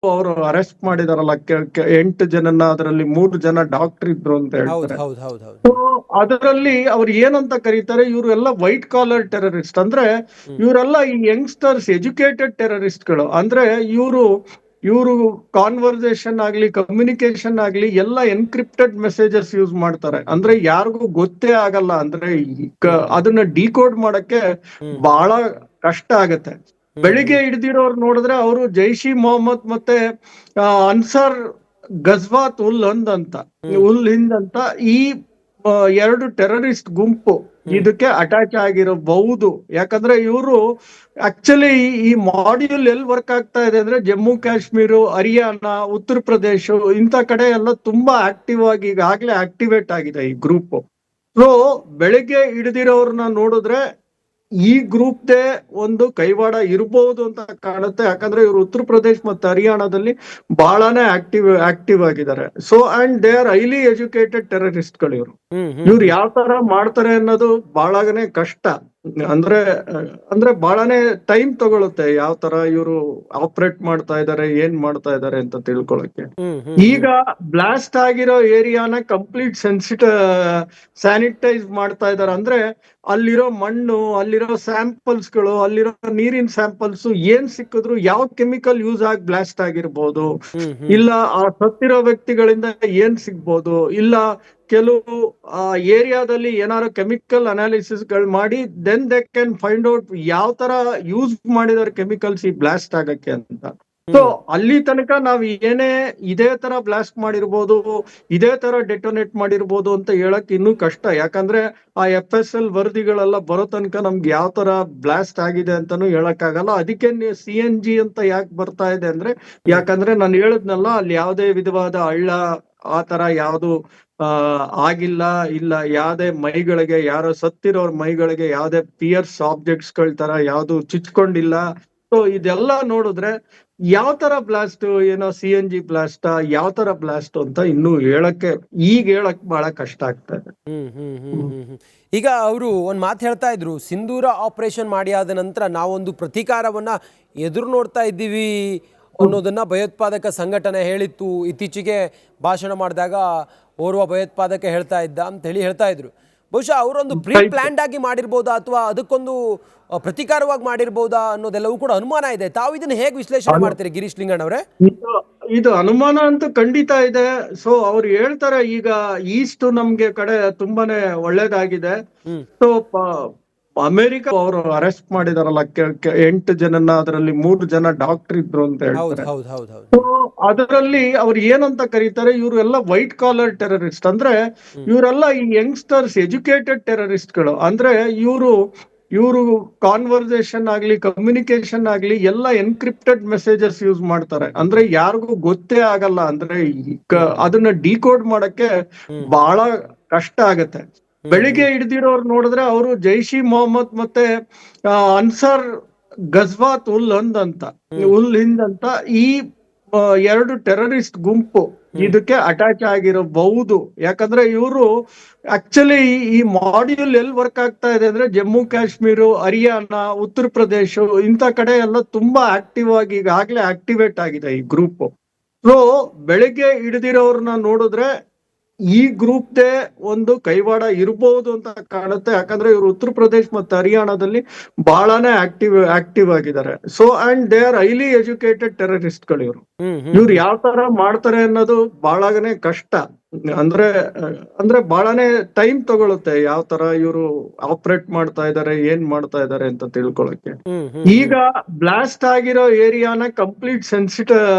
ಅವರು ಅರೆಸ್ಟ್ ಮಾಡಿದಾರಲ್ಲ 8 ಜನನ್ನ, ಅದರಲ್ಲಿ 3 ಜನ ಡಾಕ್ಟರ್ ಇದ್ರು ಅಂತ ಹೌದು ಹೇಳ್ತಾರೆ. ಹೌದು ಹೌದು ಹೌದು ಸೊ ಅದರಲ್ಲಿ ಅವ್ರು ಏನಂತ ಕರೀತಾರೆ, ಇವರೆಲ್ಲ ವೈಟ್ ಕಾಲರ್ ಟೆರರಿಸ್ಟ್. ಅಂದ್ರೆ ಹ್ಮ್ ಇವರೆಲ್ಲ ಈ ಯಂಗ್ಸ್ಟರ್ಸ್ ಎಜುಕೇಟೆಡ್ ಟೆರರಿಸ್ಟ್ಗಳು. ಅಂದ್ರೆ ಇವರು ಇವರು ಕಾನ್ವರ್ಸೇಷನ್ ಆಗ್ಲಿ, ಕಮ್ಯುನಿಕೇಶನ್ ಆಗ್ಲಿ ಎಲ್ಲ ಎನ್ಕ್ರಿಪ್ಟೆಡ್ ಮೆಸೇಜಸ್ ಯೂಸ್ ಮಾಡ್ತಾರೆ. ಅಂದ್ರೆ ಯಾರಿಗೂ ಗೊತ್ತೇ ಆಗಲ್ಲ. ಅಂದ್ರೆ ಅದನ್ನ ಡಿಕೋಡ್ ಮಾಡಕ್ಕೆ ಹ್ಮ್ ಬಹಳ ಕಷ್ಟ ಆಗತ್ತೆ. ಹ್ಮ್ ಬೆಳಿಗ್ಗೆ ಹ್ಮ್ ಹಿಡ್ದಿರೋರು ನೋಡಿದ್ರೆ ಅವರು ಜೈಷ್ ಇ ಮೊಹಮ್ಮದ್ ಮತ್ತೆ ಅನ್ಸಾರ್ ಗಜ್ವಾತ್ ಉಲ್ ಹಿಂದ್ ಅಂತ ಹ್ಮ್ ಉಲ್ ಹಿಂದ್ ಅಂತ ಈ ಆ, ಎರಡು ಟೆರರಿಸ್ಟ್ ಗುಂಪು ಹ್ಮ್ ಇದಕ್ಕೆ ಅಟ್ಯಾಚ್ ಆಗಿರಬಹುದು. ಯಾಕಂದ್ರೆ ಇವರು ಆಕ್ಚುಲಿ ಈ ಮಾಡ್ಯೂಲ್ ಎಲ್ಲಿ ವರ್ಕ್ ಆಗ್ತಾ ಇದೆ ಅಂದ್ರೆ ಜಮ್ಮು ಕಾಶ್ಮೀರ, ಹರಿಯಾಣ, ಉತ್ತರ ಪ್ರದೇಶ ಇಂಥ ಕಡೆ ಎಲ್ಲ ತುಂಬಾ ಆಕ್ಟಿವ್ ಆಗಿ ಈಗಾಗಲೇ ಆಕ್ಟಿವೇಟ್ ಆಗಿದೆ ಈ ಗ್ರೂಪ್. ಸೊ ಬೆಳಿಗ್ಗೆ ಹಿಡಿದಿರೋರ್ನ ನೋಡಿದ್ರೆ ಈ ಗ್ರೂಪ್ದೇ ಒಂದು ಕೈವಾಡ ಇರಬಹುದು ಅಂತ ಕಾಣುತ್ತೆ. ಯಾಕಂದ್ರೆ ಇವರು ಉತ್ತರ ಪ್ರದೇಶ್ ಮತ್ತು ಹರಿಯಾಣದಲ್ಲಿ ಬಹಳನೇ ಆಕ್ಟಿವ್ ಆಗಿದ್ದಾರೆ. So and they are highly educated ಟೆರರಿಸ್ಟ್ಗಳು ಇವರು. ಹ್ಮ್ ಇವ್ರು ಹ್ಮ್ ಯಾವ ತರ ಮಾಡ್ತಾರೆ ಅನ್ನೋದು ಬಹಳನೇ ಕಷ್ಟ. ಅಂದ್ರೆ ಅಂದ್ರೆ ಬಹಳನೇ ಟೈಮ್ ತಗೊಳುತ್ತೆ ಯಾವ ತರ ಇವರು ಆಪರೇಟ್ ಮಾಡ್ತಾ ಇದ್ದಾರೆ, ಏನ್ ಮಾಡ್ತಾ ಇದ್ದಾರೆ ಅಂತ ತಿಳ್ಕೊಳಕ್ಕೆ. ಹ್ಮ್ ಹ್ಮ್ ಈಗ ಬ್ಲಾಸ್ಟ್ ಆಗಿರೋ ಏರಿಯಾನ ಕಂಪ್ಲೀಟ್ ಸ್ಯಾನಿಟೈಸ್ ಮಾಡ್ತಾ ಇದಾರೆ. ಅಂದ್ರೆ ಅಲ್ಲಿರೋ ಮಣ್ಣು, ಅಲ್ಲಿರೋ ಸ್ಯಾಂಪಲ್ಸ್ಗಳು, ಅಲ್ಲಿರೋ ನೀರಿನ ಸ್ಯಾಂಪಲ್ಸ್ ಏನ್ ಸಿಕ್ಕಿದ್ರು ಯಾವ ಕೆಮಿಕಲ್ ಯೂಸ್ ಆಗಿ ಬ್ಲಾಸ್ಟ್ ಆಗಿರ್ಬೋದು, ಹ್ಮ್ ಹ್ಮ್ ಇಲ್ಲ ಆ ಸತ್ತಿರೋ ವ್ಯಕ್ತಿಗಳಿಂದ ಏನ್ ಸಿಗ್ಬೋದು, ಇಲ್ಲ ಕೆಲವು ಆ ಏರಿಯಾದಲ್ಲಿ ಏನಾದ್ರು ಕೆಮಿಕಲ್ ಅನಾಲಿಸಿಸ್ ಗಳು ಮಾಡಿ then they can find out ಯಾವ ತರ ಯೂಸ್ ಮಾಡಿದಾರೆ ಕೆಮಿಕಲ್ಸ್ ಈ ಬ್ಲಾಸ್ಟ್ ಆಗಕ್ಕೆ ಅಂತ. ಸೊ ಹ್ಮ್ ಅಲ್ಲಿ ತನಕ ನಾವ್ ಏನೇ ಇದೇ ತರ ಬ್ಲಾಸ್ಟ್ ಮಾಡಿರ್ಬೋದು, ಇದೇ ತರ ಡೆಟೋನೇಟ್ ಮಾಡಿರ್ಬೋದು ಅಂತ ಹೇಳಕ್ ಇನ್ನೂ ಕಷ್ಟ. ಯಾಕಂದ್ರೆ ಆ FSL ವರದಿಗಳೆಲ್ಲ ಬರೋ ತನಕ ನಮ್ಗೆ ಯಾವ ತರ ಬ್ಲಾಸ್ಟ್ ಆಗಿದೆ ಅಂತಾನು ಹೇಳಕ್ ಆಗಲ್ಲ. ಅದಕ್ಕೆ CNG ಅಂತ ಯಾಕೆ ಬರ್ತಾ ಇದೆ ಅಂದ್ರೆ, ಹ್ಮ್ ಯಾಕಂದ್ರೆ ನಾನು ಹೇಳಿದ್ನಲ್ಲ ಅಲ್ಲಿ ಯಾವುದೇ ವಿಧವಾದ ಹಳ್ಳ ಆ ತರ ಯಾವುದು ಆಗಿಲ್ಲ. ಇಲ್ಲ ಯಾವುದೇ ಮೈಗಳಿಗೆ, ಯಾರೋ ಸತ್ತಿರೋರ್ ಮೈಗಳಿಗೆ ಯಾವುದೇ ಪಿಯರ್ಸ್ ಆಬ್ಜೆಕ್ಟ್ಸ್ ಗಳ ತರ ಯಾವ್ದು ಚುಚ್ಕೊಂಡಿಲ್ಲ. ಸೊ ಇದೆಲ್ಲ ನೋಡಿದ್ರೆ ಯಾವ ತರ ಬ್ಲಾಸ್ಟ್, ಏನೋ CNG ಬ್ಲಾಸ್ಟ್, ಯಾವ ತರ ಬ್ಲಾಸ್ಟ್ ಅಂತ ಇನ್ನೂ ಹೇಳಕ್ ಬಹಳ ಕಷ್ಟ ಆಗ್ತಾ ಇದೆ. ಹ್ಮ್ ಹ್ಮ್ ಹ್ಮ್ ಹ್ಮ್ ಹ್ಮ್. ಈಗ ಅವರು ಒಂದು ಮಾತು ಹೇಳ್ತಾ ಇದ್ರು, ಸಿಂಧೂರ ಆಪರೇಷನ್ ಮಾಡಿ ಆದ ನಂತರ ನಾವೊಂದು ಪ್ರತೀಕಾರವನ್ನ ಎದುರು ನೋಡ್ತಾ ಇದ್ದೀವಿ ಅನ್ನೋದನ್ನ ಭಯೋತ್ಪಾದಕ ಸಂಘಟನೆ ಹೇಳಿತ್ತು. ಇತ್ತೀಚೆಗೆ ಭಾಷಣ ಮಾಡಿದಾಗ ಓರ್ವ ಭಯೋತ್ಪಾದಕ ಹೇಳ್ತಾ ಇದ್ದ ಅಂತ ಹೇಳಿ ಹೇಳ್ತಾ ಇದ್ರು. ಬಹುಶಃ ಅವರೊಂದು ಪ್ರೀ ಪ್ಲಾನ್ಡ್ ಆಗಿ ಮಾಡಿರ್ಬೋದಾ ಅಥವಾ ಅದಕ್ಕೊಂದು ಪ್ರತೀಕಾರವಾಗಿ ಮಾಡಿರ್ಬೋದಾ ಅನ್ನೋದೆಲ್ಲವೂ ಕೂಡ ಅನುಮಾನ ಇದೆ. ತಾವು ಇದನ್ನ ಹೇಗೆ ವಿಶ್ಲೇಷಣೆ ಮಾಡ್ತೀರಿ ಗಿರೀಶ್ ಲಿಂಗಣ್ಣ ಅವರೇ? ಇದು ಅನುಮಾನ ಅಂತೂ ಖಂಡಿತ ಇದೆ. ಸೊ ಅವ್ರು ಹೇಳ್ತಾರೆ ಈಗ ಈಸ್ಟ್ ನಮ್ಗೆ ಕಡೆ ತುಂಬಾನೇ ಒಳ್ಳೇದಾಗಿದೆ. ಹ್ಮ್ ಸೊ ಅಮೆರಿಕ ಅವರು ಅರೆಸ್ಟ್ ಮಾಡಿದಾರಲ್ಲ 8 ಜನನ್ನ, ಅದರಲ್ಲಿ 3 ಜನ ಡಾಕ್ಟರ್ ಇದ್ರು ಅಂತ ಹೌದು ಹೇಳ್ತಾರೆ. ಹೌದು ಹೌದು ಹೌದು ಸೊ ಅದರಲ್ಲಿ ಅವ್ರು ಏನಂತ ಕರೀತಾರೆ, ಇವರೆಲ್ಲ ವೈಟ್ ಕಾಲರ್ ಟೆರರಿಸ್ಟ್. ಅಂದ್ರೆ ಹ್ಮ್ ಇವರೆಲ್ಲ ಈ ಯಂಗ್ಸ್ಟರ್ಸ್ ಎಜುಕೇಟೆಡ್ ಟೆರರಿಸ್ಟ್ಗಳು. ಅಂದ್ರೆ ಇವರು ಕಾನ್ವರ್ಸೇಷನ್ ಆಗ್ಲಿ, ಕಮ್ಯುನಿಕೇಶನ್ ಆಗ್ಲಿ ಎಲ್ಲ ಎನ್ಕ್ರಿಪ್ಟೆಡ್ ಮೆಸೇಜಸ್ ಯೂಸ್ ಮಾಡ್ತಾರೆ. ಅಂದ್ರೆ ಯಾರಿಗೂ ಗೊತ್ತೇ ಆಗಲ್ಲ. ಅಂದ್ರೆ ಅದನ್ನ ಡಿಕೋಡ್ ಮಾಡಕ್ಕೆ ಹ್ಮ್ ಬಹಳ ಕಷ್ಟ ಆಗತ್ತೆ. ಹ್ಮ್ ಬೆಳಿಗ್ಗೆ ಹ್ಮ್ ಹಿಡ್ದಿರೋರು ನೋಡಿದ್ರೆ ಅವರು ಜೈಷ್ ಇ ಮೊಹಮ್ಮದ್ ಮತ್ತೆ ಅನ್ಸಾರ್ ಗಜ್ವಾತ್ ಉಲ್ ಹಿಂದ್ ಅಂತ ಹ್ಮ್ ಉಲ್ ಹಿಂದ್ ಅಂತ ಈ ಎರಡು ಟೆರರಿಸ್ಟ್ ಗುಂಪು ಹ್ಮ್ ಇದಕ್ಕೆ ಅಟ್ಯಾಚ್ ಆಗಿರಬಹುದು. ಯಾಕಂದ್ರೆ ಇವರು ಆಕ್ಚುಲಿ ಈ ಮಾಡ್ಯೂಲ್ ಎಲ್ಲಿ ವರ್ಕ್ ಆಗ್ತಾ ಇದೆ ಅಂದ್ರೆ ಜಮ್ಮು ಕಾಶ್ಮೀರ, ಹರಿಯಾಣ, ಉತ್ತರ ಪ್ರದೇಶ ಇಂಥ ಕಡೆ ಎಲ್ಲ ತುಂಬಾ ಆಕ್ಟಿವ್ ಆಗಿ ಈಗಾಗಲೇ ಆಕ್ಟಿವೇಟ್ ಆಗಿದೆ ಈ ಗ್ರೂಪ್. ಸೊ ಬೆಳಿಗ್ಗೆ ಹಿಡಿದಿರೋರ್ನ ನೋಡಿದ್ರೆ ಈ ಗ್ರೂಪ್ದೇ ಒಂದು ಕೈವಾಡ ಇರಬಹುದು ಅಂತ ಕಾಣುತ್ತೆ. ಯಾಕಂದ್ರೆ ಇವರು ಉತ್ತರ ಪ್ರದೇಶ್ ಮತ್ತು ಹರಿಯಾಣದಲ್ಲಿ ಬಹಳನೇ ಆಕ್ಟಿವ್ ಆಗಿದ್ದಾರೆ. So and they are highly educated ಟೆರರಿಸ್ಟ್ಗಳು ಇವರು. ಹ್ಮ್ ಹ್ಮ್ ಇವ್ರು ಹ್ಮ್ ಯಾವ ತರ ಮಾಡ್ತಾರೆ ಅನ್ನೋದು ಬಹಳನೇ ಕಷ್ಟ. ಅಂದ್ರೆ ಅಂದ್ರೆ ಬಹಳನೇ ಟೈಮ್ ತಗೊಳುತ್ತೆ ಯಾವ ತರ ಇವರು ಆಪರೇಟ್ ಮಾಡ್ತಾ ಇದ್ದಾರೆ, ಏನ್ ಮಾಡ್ತಾ ಇದ್ದಾರೆ ಅಂತ ತಿಳ್ಕೊಳಕ್ಕೆ. ಹ್ಮ್ ಹ್ಮ್ ಈಗ ಬ್ಲಾಸ್ಟ್ ಆಗಿರೋ ಏರಿಯಾನ ಕಂಪ್ಲೀಟ್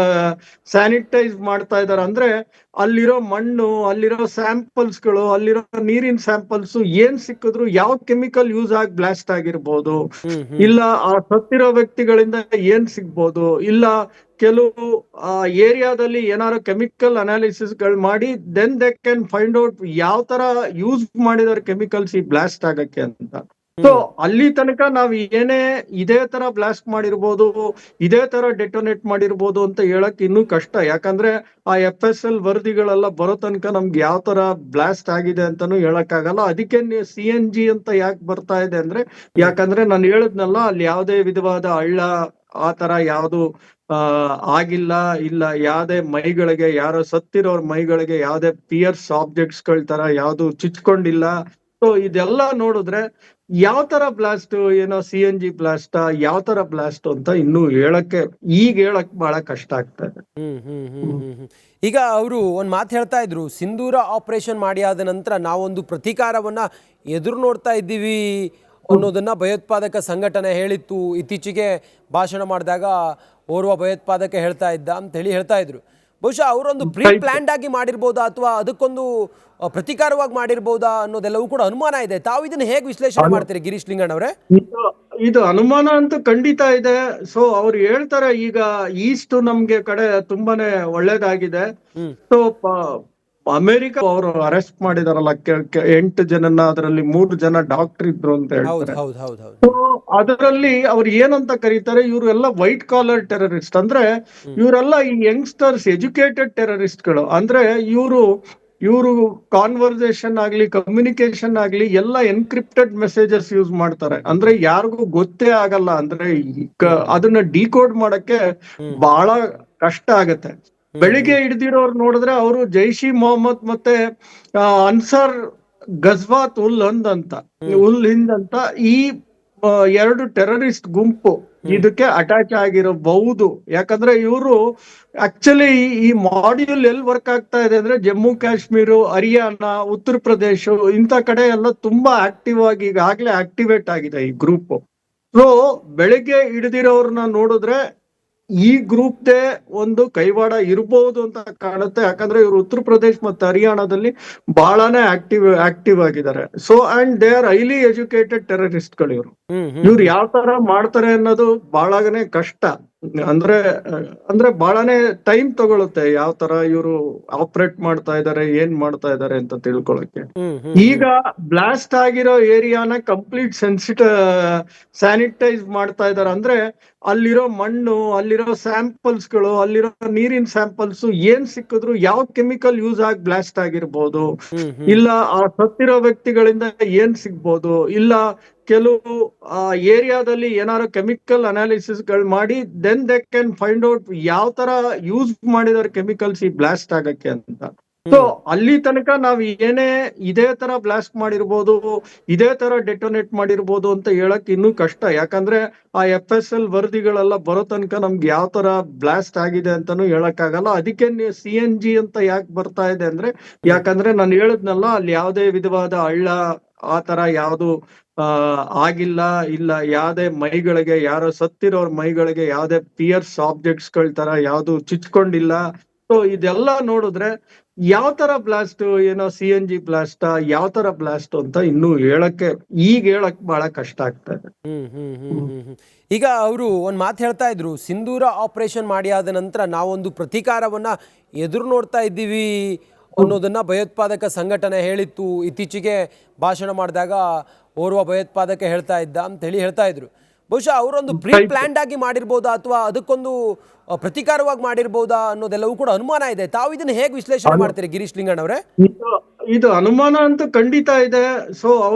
ಸ್ಯಾನಿಟೈಸ್ ಮಾಡ್ತಾ ಇದ್ದಾರೆ. ಅಂದ್ರೆ ಅಲ್ಲಿರೋ ಮಣ್ಣು, ಅಲ್ಲಿರೋ ಸ್ಯಾಂಪಲ್ಸ್ಗಳು, ಅಲ್ಲಿರೋ ನೀರಿನ ಸ್ಯಾಂಪಲ್ಸ್ ಏನ್ ಸಿಕ್ಕಿದ್ರು ಯಾವ ಕೆಮಿಕಲ್ ಯೂಸ್ ಆಗಿ ಬ್ಲಾಸ್ಟ್ ಆಗಿರ್ಬೋದು, ಹ್ಮ್ ಹ್ಮ್ ಇಲ್ಲ ಆ ಸತ್ತಿರೋ ವ್ಯಕ್ತಿಗಳಿಂದ ಏನ್ ಸಿಗ್ಬೋದು, ಇಲ್ಲ ಕೆಲವು ಆ ಏರಿಯಾದಲ್ಲಿ ಏನಾದ್ರು ಕೆಮಿಕಲ್ ಅನಾಲಿಸಿಸ್ ಗಳು ಮಾಡಿ then they can find out ಯಾವ ತರ ಯೂಸ್ ಮಾಡಿದಾರೆ ಕೆಮಿಕಲ್ಸ್ ಈ ಬ್ಲಾಸ್ಟ್ ಆಗಕ್ಕೆ ಅಂತ. ಸೊ ಹ್ಮ್ ಅಲ್ಲಿ ತನಕ ನಾವ್ ಏನೇ ಇದೇ ತರ ಬ್ಲಾಸ್ಟ್ ಮಾಡಿರ್ಬೋದು, ಇದೇ ತರ ಡೆಟೋನೇಟ್ ಮಾಡಿರ್ಬೋದು ಅಂತ ಹೇಳಕ್ ಇನ್ನೂ ಕಷ್ಟ. ಯಾಕಂದ್ರೆ ಆ FSL ವರದಿಗಳೆಲ್ಲ ಬರೋ ತನಕ ನಮ್ಗೆ ಯಾವ ತರ ಬ್ಲಾಸ್ಟ್ ಆಗಿದೆ ಅಂತಾನು ಹೇಳಕ್ ಆಗಲ್ಲ. ಅದಕ್ಕೆ CNG ಅಂತ ಯಾಕೆ ಬರ್ತಾ ಇದೆ ಅಂದ್ರೆ, ಹ್ಮ್ ಯಾಕಂದ್ರೆ ನಾನು ಹೇಳಿದ್ನಲ್ಲ ಅಲ್ಲಿ ಯಾವುದೇ ವಿಧವಾದ ಹಳ್ಳ ಆ ತರ ಯಾವ್ದು ಆಗಿಲ್ಲ, ಇಲ್ಲ ಯಾವುದೇ ಮೈಗಳಿಗೆ, ಯಾರೋ ಸತ್ತಿರೋರ್ ಮೈಗಳಿಗೆ ಯಾವುದೇ ಪಿಯರ್ಸ್ ಆಬ್ಜೆಕ್ಟ್ಸ್ ಗಳ ತರ ಯಾವ್ದು ಚುಚ್ಕೊಂಡಿಲ್ಲ. ಸೊ ಇದೆಲ್ಲ ನೋಡಿದ್ರೆ ಯಾವ ತರ ಬ್ಲಾಸ್ಟ್, ಏನೋ CNG ಬ್ಲಾಸ್ಟ್, ಯಾವ ತರ ಬ್ಲಾಸ್ಟ್ ಅಂತ ಇನ್ನೂ ಹೇಳಕ್ ಬಹಳ ಕಷ್ಟ ಆಗ್ತಾ ಇದೆ. ಈಗ ಅವರು ಒಂದು ಮಾತು ಹೇಳ್ತಾ ಇದ್ರು, ಸಿಂಧೂರ ಆಪರೇಷನ್ ಮಾಡಿ ಆದ ನಂತರ ನಾವೊಂದು ಪ್ರತೀಕಾರವನ್ನ ಎದುರು ನೋಡ್ತಾ ಇದ್ದೀವಿ ಅನ್ನೋದನ್ನ ಭಯೋತ್ಪಾದಕ ಸಂಘಟನೆ ಹೇಳಿತ್ತು. ಇತ್ತೀಚೆಗೆ ಭಾಷಣ ಮಾಡಿದಾಗ ಓರ್ವ ಭಯೋತ್ಪಾದಕ ಹೇಳ್ತಾ ಇದ್ದ ಅಂತ ಹೇಳಿ ಹೇಳ್ತಾ ಇದ್ರು. ಬಹುಶಃ ಅವರೊಂದು ಪ್ರೀ ಪ್ಲಾನ್ಡ್ ಆಗಿ ಮಾಡಿರ್ಬೋದಾ ಅಥವಾ ಅದಕ್ಕೊಂದು ಪ್ರತೀಕಾರವಾಗಿ ಮಾಡಿರ್ಬೋದಾ ಅನ್ನೋದೆಲ್ಲವೂ ಕೂಡ ಅನುಮಾನ ಇದೆ. ತಾವು ಇದನ್ನ ಹೇಗೆ ವಿಶ್ಲೇಷಣೆ ಮಾಡ್ತೀರಿ ಗಿರೀಶ್ ಲಿಂಗಣ್ಣ ಅವರೇ? ಇದು ಅನುಮಾನ ಅಂತೂ ಖಂಡಿತ ಇದೆ. ಸೊ ಅವ್ರು ಹೇಳ್ತಾರೆ, ಈಗ ಈಸ್ಟ್ ನಮ್ಗೆ ಕಡೆ ತುಂಬಾನೇ ಒಳ್ಳೇದಾಗಿದೆ. ಸೊ ಅಮೆರಿಕ ಅವರು ಅರೆಸ್ಟ್ ಮಾಡಿದಾರಲ್ಲ 8 ಜನನ, ಅದರಲ್ಲಿ 3 ಜನ ಡಾಕ್ಟರ್ ಇದ್ರು ಅಂತ ಹೇಳ್ತಾರೆ. ಸೊ ಅದರಲ್ಲಿ ಅವ್ರು ಏನಂತ ಕರೀತಾರೆ, ಇವ್ರು ಎಲ್ಲ ವೈಟ್ ಕಾಲರ್ ಟೆರರಿಸ್ಟ್. ಅಂದ್ರೆ ಇವರೆಲ್ಲ ಈ ಯಂಗ್ಸ್ಟರ್ಸ್, ಎಜುಕೇಟೆಡ್ ಟೆರರಿಸ್ಟ್ ಗಳು. ಅಂದ್ರೆ ಇವರು ಕಾನ್ವರ್ಸೇಷನ್ ಆಗ್ಲಿ, ಕಮ್ಯುನಿಕೇಶನ್ ಆಗ್ಲಿ ಎಲ್ಲ ಎನ್ಕ್ರಿಪ್ಟೆಡ್ ಮೆಸೇಜಸ್ ಯೂಸ್ ಮಾಡ್ತಾರೆ. ಅಂದ್ರೆ ಯಾರಿಗೂ ಗೊತ್ತೇ ಆಗಲ್ಲ. ಅಂದ್ರೆ ಅದನ್ನ ಡಿಕೋಡ್ ಮಾಡಕ್ಕೆ ಬಹಳ ಕಷ್ಟ ಆಗತ್ತೆ. ಬೆಳಿಗ್ಗೆ ಹಿಡ್ದಿರೋರು ನೋಡಿದ್ರೆ ಅವರು ಜೈಷ್ ಇ ಮೊಹಮ್ಮದ್ ಮತ್ತೆ ಅನ್ಸಾರ್ ಗಜ್ವಾತ್ ಉಲ್ ಹಿಂದ್ ಅಂತ ಈ 2 ಟೆರರಿಸ್ಟ್ ಗುಂಪು ಇದಕ್ಕೆ ಅಟ್ಯಾಚ್ ಆಗಿರಬಹುದು. ಯಾಕಂದ್ರೆ ಇವರು ಆಕ್ಚುಲಿ ಈ ಮಾಡ್ಯೂಲ್ ಎಲ್ಲಿ ವರ್ಕ್ ಆಗ್ತಾ ಇದೆ ಅಂದ್ರೆ ಜಮ್ಮು ಕಾಶ್ಮೀರ, ಹರಿಯಾಣ, ಉತ್ತರ ಪ್ರದೇಶ ಇಂಥ ಕಡೆ ಎಲ್ಲ ತುಂಬಾ ಆಕ್ಟಿವ್ ಆಗಿ ಈಗಾಗ್ಲೇ ಆಕ್ಟಿವೇಟ್ ಆಗಿದೆ ಈ ಗ್ರೂಪ್. ಸೊ ಬೆಳಿಗ್ಗೆ ಹಿಡಿದಿರೋರ್ನ ನೋಡಿದ್ರೆ ಈ ಗ್ರೂಪ್ದೇ ಒಂದು ಕೈವಾಡ ಇರಬಹುದು ಅಂತ ಕಾಣುತ್ತೆ. ಯಾಕಂದ್ರೆ ಇವರು ಉತ್ತರ ಪ್ರದೇಶ್ ಮತ್ತೆ ಹರಿಯಾಣದಲ್ಲಿ ಬಹಳನೇ ಆಕ್ಟಿವ್ ಆಗಿದ್ದಾರೆ. So and they are highly educated terrorist ಗಳು ಇವ್ರು ಯಾವ ತರ ಮಾಡ್ತಾರೆ ಅನ್ನೋದು ಬಹಳನೇ ಕಷ್ಟ. ಅಂದ್ರೆ ಬಹಳನೇ ಟೈಮ್ ತಗೊಳುತ್ತೆ ಯಾವ ತರ ಇವರು ಆಪರೇಟ್ ಮಾಡ್ತಾ ಇದಾರೆ, ಏನ್ ಮಾಡ್ತಾ ಇದಾರೆ ಅಂತ ತಿಳ್ಕೊಳಕ್ಕೆ. ಈಗ ಬ್ಲಾಸ್ಟ್ ಆಗಿರೋ ಏರಿಯಾನ ಕಂಪ್ಲೀಟ್ ಸ್ಯಾನಿಟೈಸ್ ಮಾಡ್ತಾ ಇದಾರೆ. ಅಂದ್ರೆ ಅಲ್ಲಿರೋ ಮಣ್ಣು, ಅಲ್ಲಿರೋ ಸ್ಯಾಂಪಲ್ಸ್ ಗಳು, ಅಲ್ಲಿರೋ ನೀರಿನ ಸ್ಯಾಂಪಲ್ಸ್ ಏನ್ ಸಿಕ್ಕಿದ್ರು ಯಾವ ಕೆಮಿಕಲ್ ಯೂಸ್ ಆಗಿ ಬ್ಲಾಸ್ಟ್ ಆಗಿರ್ಬೋದು, ಇಲ್ಲ ಆ ಸತ್ತಿರೋ ವ್ಯಕ್ತಿಗಳಿಂದ ಏನ್ ಸಿಗ್ಬೋದು, ಇಲ್ಲ ಕೆಲವು ಏರಿಯಾದಲ್ಲಿ ಏನಾದ್ರು ಕೆಮಿಕಲ್ ಅನಾಲಿಸಿಸ್ ಗಳು ಮಾಡಿ then they can find out ಯಾವ ತರ ಯೂಸ್ ಮಾಡಿದಾರೆ ಕೆಮಿಕಲ್ಸ್ ಈ ಬ್ಲಾಸ್ಟ್ ಆಗಕ್ಕೆ ಅಂತ. ಸೊ ಅಲ್ಲಿ ತನಕ ನಾವ್ ಏನೇ ಇದೇ ತರ ಬ್ಲಾಸ್ಟ್ ಮಾಡಿರ್ಬೋದು, ಇದೇ ತರ ಡೆಟೋನೇಟ್ ಮಾಡಿರ್ಬೋದು ಅಂತ ಹೇಳಕ್ ಇನ್ನೂ ಕಷ್ಟ. ಯಾಕಂದ್ರೆ ಆ FSL ವರದಿಗಳೆಲ್ಲ ಬರೋ ತನಕ ನಮ್ಗೆ ಯಾವ ತರ ಬ್ಲಾಸ್ಟ್ ಆಗಿದೆ ಅಂತಾನು ಹೇಳಕ್ ಆಗಲ್ಲ. ಅದಕ್ಕೆ CNG ಅಂತ ಯಾಕೆ ಬರ್ತಾ ಇದೆ ಅಂದ್ರೆ, ಯಾಕಂದ್ರೆ ನಾನು ಹೇಳಿದ್ನಲ್ಲ, ಅಲ್ಲಿ ಯಾವುದೇ ವಿಧವಾದ ಹಳ್ಳ ಆ ತರ ಯಾವ್ದು ಆಗಿಲ್ಲ, ಇಲ್ಲ ಯಾವುದೇ ಮೈಗಳಿಗೆ, ಯಾರೋ ಸತ್ತಿರೋರ್ ಮೈಗಳಿಗೆ ಯಾವುದೇ ಪಿಯರ್ಸ್ ಆಬ್ಜೆಕ್ಟ್ಸ್ ಗಳ ತರ ಯಾವ್ದು ಚುಚ್ಕೊಂಡಿಲ್ಲ. ಸೊ ಇದೆಲ್ಲ ನೋಡಿದ್ರೆ ಯಾವ ತರ ಬ್ಲಾಸ್ಟ್, ಏನೋ CNG ಬ್ಲಾಸ್ಟ್, ಯಾವ ತರ ಬ್ಲಾಸ್ಟ್ ಅಂತ ಇನ್ನೂ ಹೇಳಕ್ ಬಹಳ ಕಷ್ಟ ಆಗ್ತಾ ಇದೆ. ಈಗ ಅವರು ಒಂದು ಮಾತು ಹೇಳ್ತಾ ಇದ್ರು, ಸಿಂಧೂರ ಆಪರೇಷನ್ ಮಾಡಿ ಆದ ನಂತರ ನಾವೊಂದು ಪ್ರತೀಕಾರವನ್ನ ಎದುರು ನೋಡ್ತಾ ಇದ್ದೀವಿ ಅನ್ನೋದನ್ನ ಭಯೋತ್ಪಾದಕ ಸಂಘಟನೆ ಹೇಳಿತ್ತು. ಇತ್ತೀಚೆಗೆ ಭಾಷಣ ಮಾಡಿದಾಗ ಓರ್ವ ಭಯೋತ್ಪಾದಕ ಹೇಳ್ತಾ ಇದ್ದ ಅಂತ ಹೇಳಿ ಹೇಳ್ತಾ ಇದ್ರು. ಬಹುಶಃ ಅವರೊಂದು ಪ್ರೀ ಪ್ಲಾನ್ಡ್ ಆಗಿ ಮಾಡಿರ್ಬೋದಾ ಅಥವಾ ಅದಕ್ಕೊಂದು ಪ್ರತೀಕಾರವಾಗಿ ಮಾಡಿರ್ಬೋದಾ ಅನ್ನೋದೆಲ್ಲವೂ ಕೂಡ ಅನುಮಾನ ಇದೆ. ತಾವು ಇದನ್ನ ಹೇಗೆ ವಿಶ್ಲೇಷಣೆ ಮಾಡ್ತೀರಿ ಗಿರೀಶ್ ಲಿಂಗಣ್ಣ ಅವರೇ? ಇದು ಅನುಮಾನ ಅಂತೂ ಖಂಡಿತ ಇದೆ. ಸೊ